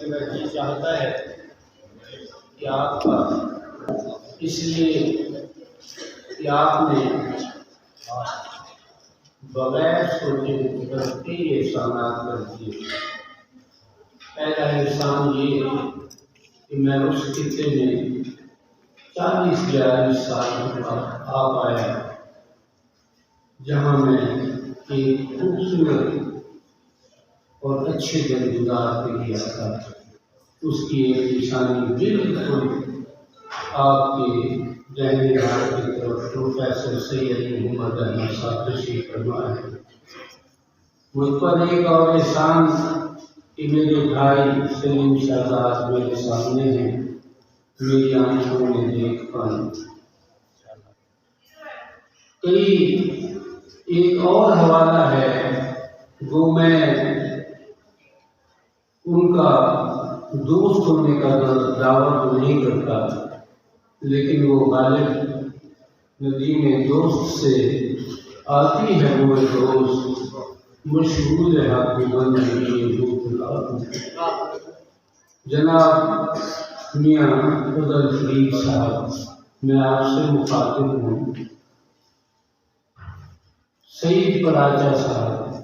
میرا جی چاہتا ہے کہ آپ کا اس لیے کہ آپ نے بغیر سوچے کرتے احسانات کر دیے۔ پہلا احسان یہ ہے کہ میں اس خطے میں 40-42 سال آ پایا جہاں میں ایک خوبصورت اور اچھے دن گزار کے لیا تھا۔ اس کی ایک نشانی بالکل آپ کے دہنے ہاتھ کی طرف پروفیسر سید محمد علی صاحب تشریف فرما ہے۔ مجھ پر ایک اور احسان کہ میرے بھائی سلیم شہزاد میرے سامنے ہیں، میری آنکھوں میں دیکھ پائیں۔ ایک اور حوالہ ہے وہ میں ان کا دوست ہونے کا دعویٰ تو نہیں کرتا، لیکن وہ غالب ندی میں دوست سے آتی ہے وہ دوست مشغول حق بن جناب میاں فضل فرید صاحب، میں آپ سے مخاطب ہوں۔ سعید پراچا صاحب،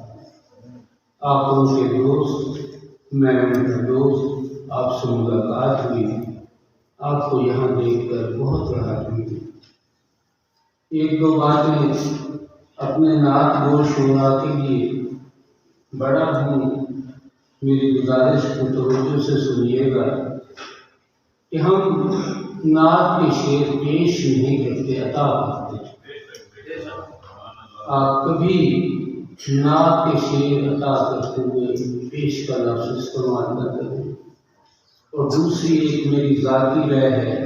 آپ ان کے دوست، میں ان کا دوست، آپ سے ملاقات ہوئی، آپ کو یہاں دیکھ کر بہت راحت ہوئی۔ ایک دو باتیں اپنے نعت گو شعراء کے لیے بڑا ہوں، میری گزارش کو توجہ سے سنیے گا کہ ہم نعت کے شعر پیش نہیں کرتے، عطا کرتے۔ آپ کبھی نعت کے شعر عطا کرتے ہوئے پیش کا لفظ استعمال نہ کریں۔ اور دوسری ایک میری ذاتی رائے ہے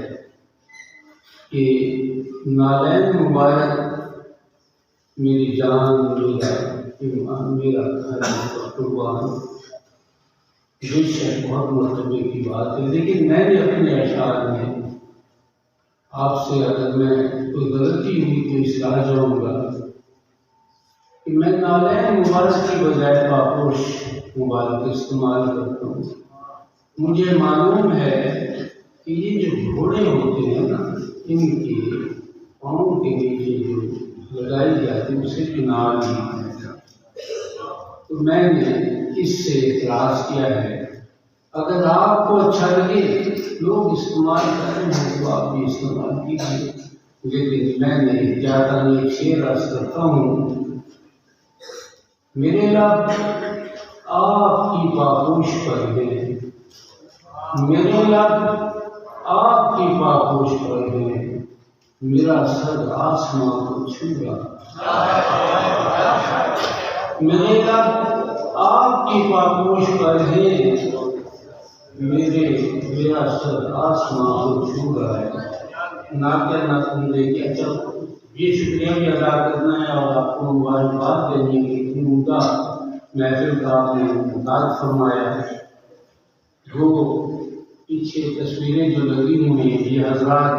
کہ نالین مبارک میری جان، میرا ایمان، میرا گھر قربان، بے شک بہت مرتبے کی بات ہے، لیکن میں نے اپنے اشعار میں آپ سے اگر میں کوئی غلطی ہوئی تو اصلاح جاؤں گا کہ میں نالین مبارک کی بجائے پاپوش مبارک استعمال کرتا ہوں۔ مجھے معلوم ہے کہ یہ جو گھوڑے ہوتے ہیں نا، ان کے پاؤں کے نیچے جو لگائی جاتی ہے اسے بھی نال نہیں ہے، تو میں نے اس سے اعتراض کیا ہے۔ اگر آپ کو اچھا لگے لوگ استعمال کر رہے ہیں تو آپ بھی استعمال کیجیے، لیکن میں نے جاتا ایک شعر عرض کرتا ہوں۔ میرے لب آپ کی پاپوش پر ہیں، میرے لب آپ کی پاپوش پر ہیں، میرا سر آسماں کو چھو رہا۔ میرے لب آپ کی پاپوش پر ہیں، میرا سر آسماں کو چھو رہا ہے۔ نہ کہنا تم نے کہ اچھا یہ شکریہ بھی ادا کرنا ہے اور آپ کو مبارکباد دینے کی اتنی عمدہ محفل کا آپ نے انعقاد فرمایا ہے۔ وہ پیچھے تصویریں جو لگی ہوئی ہیں، یہ حضرات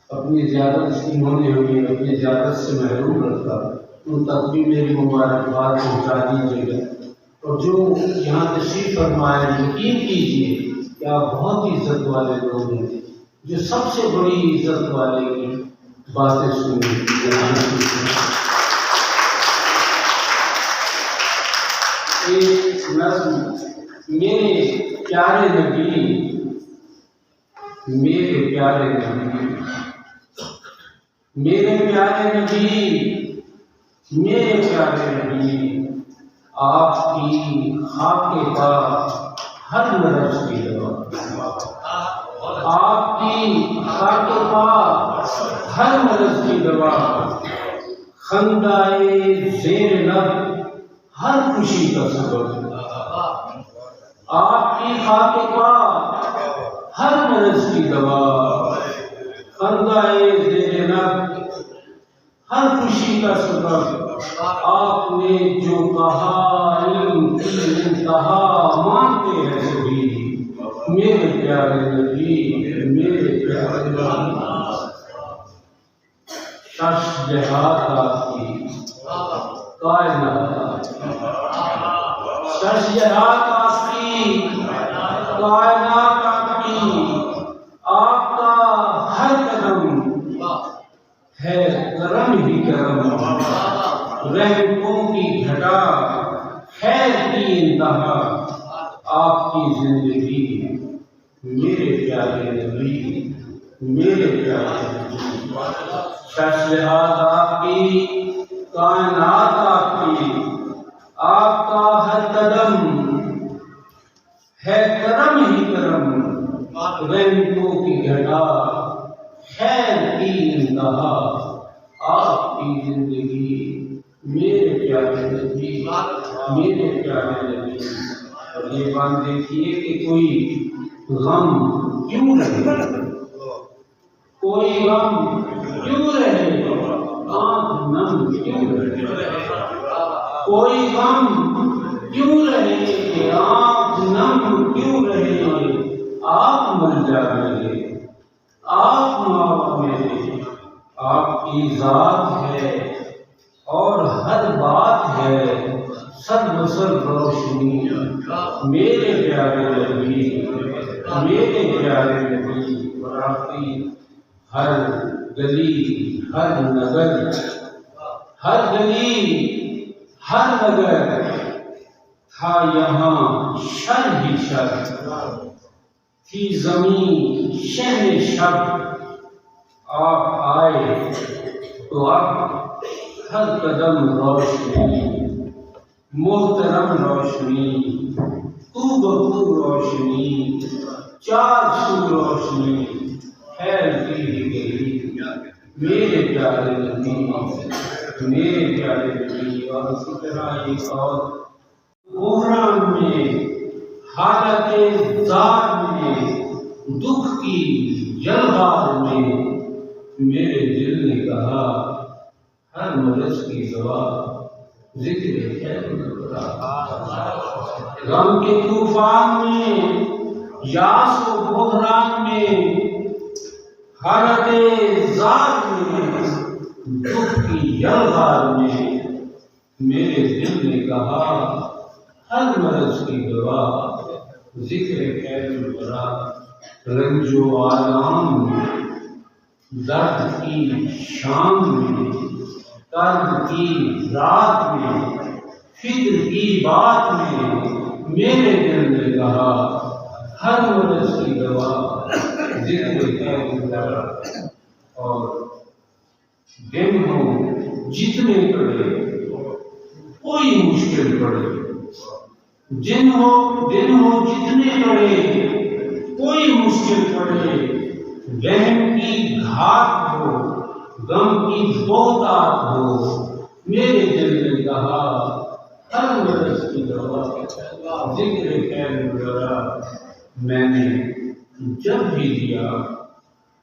اپنی زیادت انہوں نے ہمیں اپنی زیادت سے محروم رکھا، ان تک بھی میری مبارکباد پہنچا دیجیے گا۔ اور جو یہاں تشریف فرمائے، یقین کیجیے کہ آپ بہت ہی عزت والے لوگ ہیں، جو سب سے بڑی عزت والے کی باتیں سنیں۔ ایک نظم، میرے پیارے نبی، میرے پیارے نبی، میرے پیارے نبی، میرے پیارے نبی، آپ کی خاک پا ہر مرض کی دوا، آپ کی خاک پا ہر مرض کی دوا، خندائے زیر لب ہر خوشی کا سبب، آپ کی خاک پا ہر مرض کی دوا، خندائے زیر لب ہر خوشی کا سبب، آپ نے جو کہا علم کی انتہا مانتے ہیں سبھی، میرے پیارے نبی، میرے پیارے نبی۔ شش جہات آپ کی کائنات، شش جہات آپ کی کائنات کی آپ کا ہر قدم ہے کرم ہی کرم، رحمتوں کی گھٹا خیر کی انتہا آپ کی زندگی میرے پیارے نبی، میرے پیارے نبی، شخصیات آپ کی، کائنات آپ کی، آپ کا ہر قدم ہے کرم ہی کرم، رحمتوں کی گھٹا خیر کی انتہا آپ کی زندگی میرے پیارے نبی، میرے پیارے نبی۔ اور یہ بات دیکھیے کہ کوئی غم کیوں رہے، کوئی غم کیوں رہے، آنکھ نم کیوں رہے، کوئی غم کیوں رہے، آنکھ نم کیوں رہے، آپ مل جائیں، آپ معاف میرے، آپ کی ذات ہے اور ہر بات ہے سر بسر روشنی، میرے پیارے نبی، میرے پیارے نبی۔ اور آپ کی ہر گلی، ہر نگر، ہر گلی، ہر نگر تھا یہاں شر ہی شر، تھی زمین شہر شب، آپ آئے تو اب ہر قدم روشنی، محترم روشنی، تو بخو روشنی، چار سو روشنی پھیلتی ہی گئی، میرے پیارے نبی، میرے پیارے نبی۔ اور اسی طرح ایک اور بحران میں، حالت زار میں، دکھ کی جلغار میں، میرے دل نے کہا ہر مرض کی دوا ذکر خیر الورا۔ غم کے طوفان میں، یاس و بحران میں، حالت زار میں، دکھ کی جلغار میں، میرے دل نے کہا ہر مرض کی دوا ذکر خیر الورا۔ رنج و آلام میں، درد کی شام میں، درد کی رات میں، فکر کی بات میں، میرے دل نے کہا ہر مرض کی دوا ذکر خیر الورا۔ اور دن ہو جتنے پڑے، کوئی مشکل پڑے، دن ہو جتنے پڑے، کوئی مشکل پڑے، رحم کی گھاٹ ہو، غم کی بہتات ہو، میرے دل نے کہا ہر مرض کی دوا ذکر خیر الورا۔ میں نے جب بھی دیا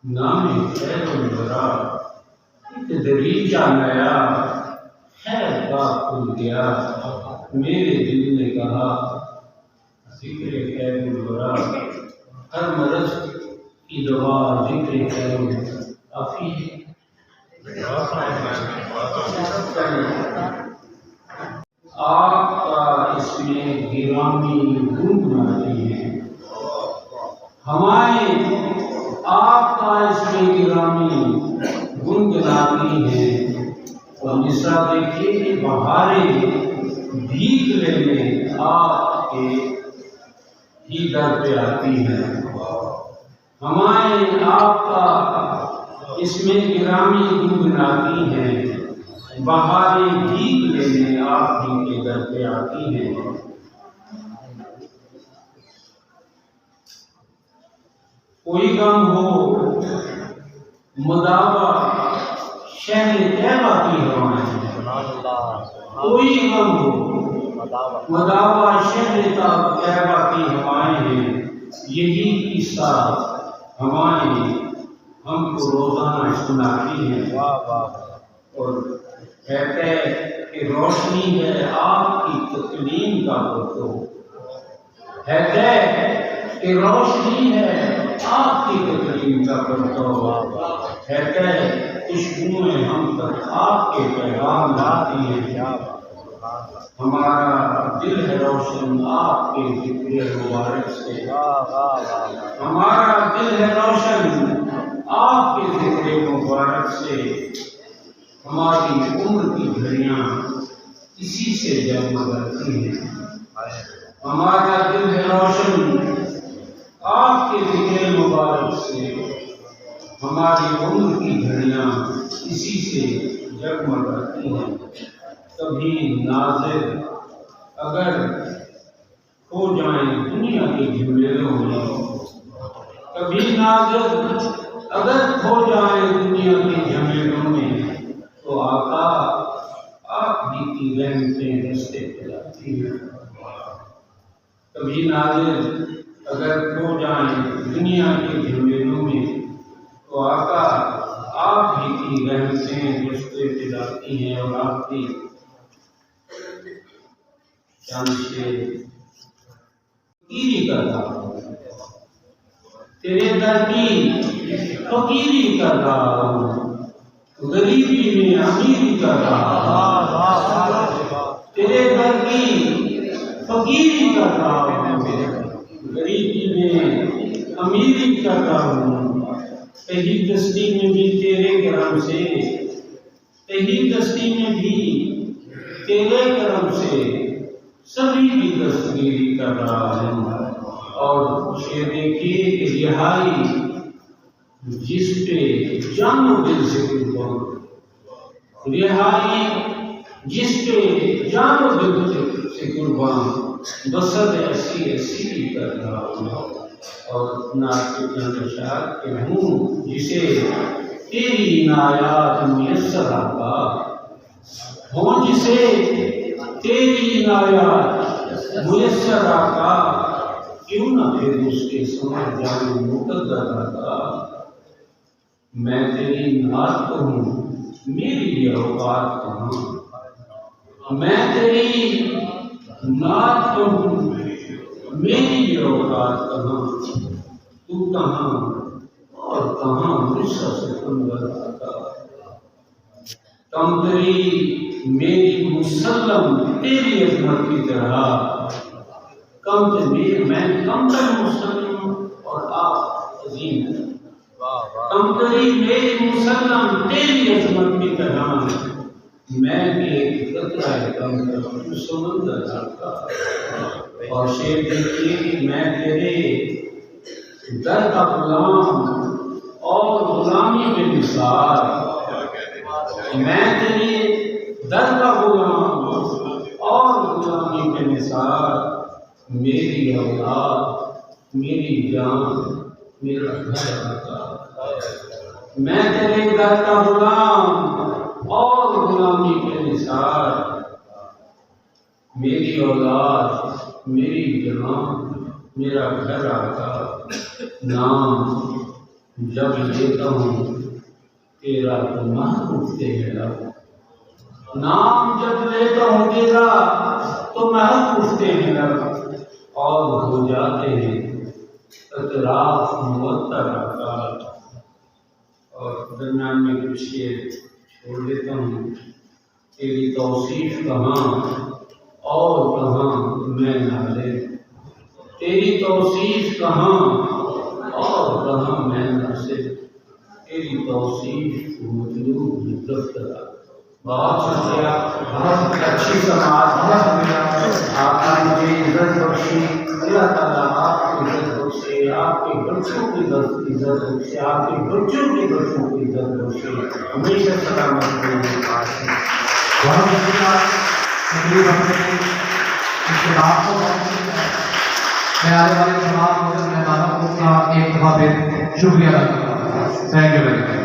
نام خیر الورا، ایک دریچہ نیا خیر کا کھل گیا، میرے دل نے کہا ذکر خیر الورا، ہر مرض کی دوا ذکر خیر الورا۔ کافی ہے۔ آپ کا اس میں گرامی گنگناتی ہے، ہمارے آپ کا اس میں گرامی گنگناتی ہے۔ اور مصرع دیکھیے کہ بہاریں بھیگ لینے آپ کے ہی در پہ آتی ہیں، ہمارے آپ کا اس میں گرامی گنگناتی ہیں، بہاریں بھیگ لینے آپ ہی کے در پہ آتی ہیں۔ کوئی غم ہو مداوا شہر طیبہ کی ہوائیں، کوئی غم ہو مداوا شہر طیبہ کی ہوائیں ہیں، یہی قصہ ہوائیں ہم کو روزانہ سناتی ہیں۔ اور کہتے ہیں کہ روشنی ہے آپ کی تکلیم کا پرتو، کہتے ہیں کہ روشنی ہے آپ کی تکلیم کا پرتو، کہتے ہیں خوشبوئیں ہم تک آپ کے پیغام لاتی ہیں۔ ہمارا دل ہے روشن آپ کے ذکر مبارک سے، ہمارا دل ہے روشن آپ کے ذکر مبارک سے، ہماری عمر کی گھڑیاں اسی سے جگمگاتی ہیں۔ ہمارا دل ہے روشن آپ کے ذکر مبارک سے، ہماری عمر کی گھڑیاں اسی سے جگمگاتی ہیں۔ کبھی ناظر اگر ہو جائیں دنیا کے جھمیلوں میں، کبھی ناظر اگر ہو جائیں دنیا کے جھمیلوں میں، تو آقا آپ ہی کی رحمتیں رستے پلاتی ہیں۔ کبھی ناظر اگر ہو جائیں دنیا کے جھمیلوں میں، تو آقا آپ ہی کی رحمتیں رستے پلاتی ہیں۔ اور آپ کی چند سے فقیری کر رہا ہوں، تیرے در کی فقیری کر رہا ہوں، غریبی میں امیری کر رہا ہوں، تیرے در کی فقیری کر رہا ہوں، غریبی میں امیری کر رہا ہوں۔ کہیں دستی میں بھی تیرے کرم سے، کہیں دستی میں بھی تیرے کرم سے سبھی کی دستگیری کر رہا ہوں۔ اور یہ دیکھیے کہ رہائی جس پہ جان و دل سے قربان، رہائی جس پہ جان و دل سے قربان، بسد ایسی ایسی کر رہا ہوں۔ اور نعت کے چند اشعار کہ ہوں جسے تیری عنایات میسر آقا، ہوں جسے تیری عنایات میسر آقا، کیوں نہ پھر اس کے سمجھ جانے مقدر آقا۔ میں تیری نعت کہوں میری یہ اوقات کہاں، میں تیری نعت کہوں میری یہ اوقات کہاں، تو کہاں اور کہاں مصر سے کنور آقا۔ کم تری میری مسلم تیری عظمت کی طرح، کم تری میں کم تر مسلم اور آپ عظیم ہیں۔ کم تری میری مسلم تیری عظمت کی طرح، میں بھی ایک قطرہ کم تر سمندر آقا۔ اور شعر دیکھیے کہ میں تیرے در کا غلام اور غلامی بے مثال، میں تیرے در کا غلام اور غلامی بے مثال، میری اولاد میری جان میرا گھر آقا۔ میں تیرے در کا غلام اور غلامی بے مثال، میری اولاد میری جان میرا گھر آقا۔ نام جب لیتا ہوں تیرا تو مہک اٹھتے ہیں لب، نام جب لیتا ہوں تیرا تو مہک اٹھتے ہیں لب، اور ہو جاتے ہیں اطراف معطر آقا۔ اور درمیان میں کچھ شعر چھوڑ دیتا ہوں۔ تیری توصیف کہاں اور کہاں میں نازل، تیری توصیف کہاں اور کہاں میں نازل، تیری توصیف مطلوب دفتر۔ بہت شکریہ، بہت اچھی سماعت، آپ نے مجھے عزت بخشی، اللہ تعالیٰ آپ کو عزت بخشے، آپ کے بچوں کی عزت بخشے، آپ کے بچوں کے بچوں کی عزت بخشے، ہمیشہ سلامت رہیں۔ بہت شکریہ میرے آپ کو میں آنے والے تمام مہمانوں کو ایک دفعہ پھر شکریہ ادا کرتا ہوں۔ Thank you very much.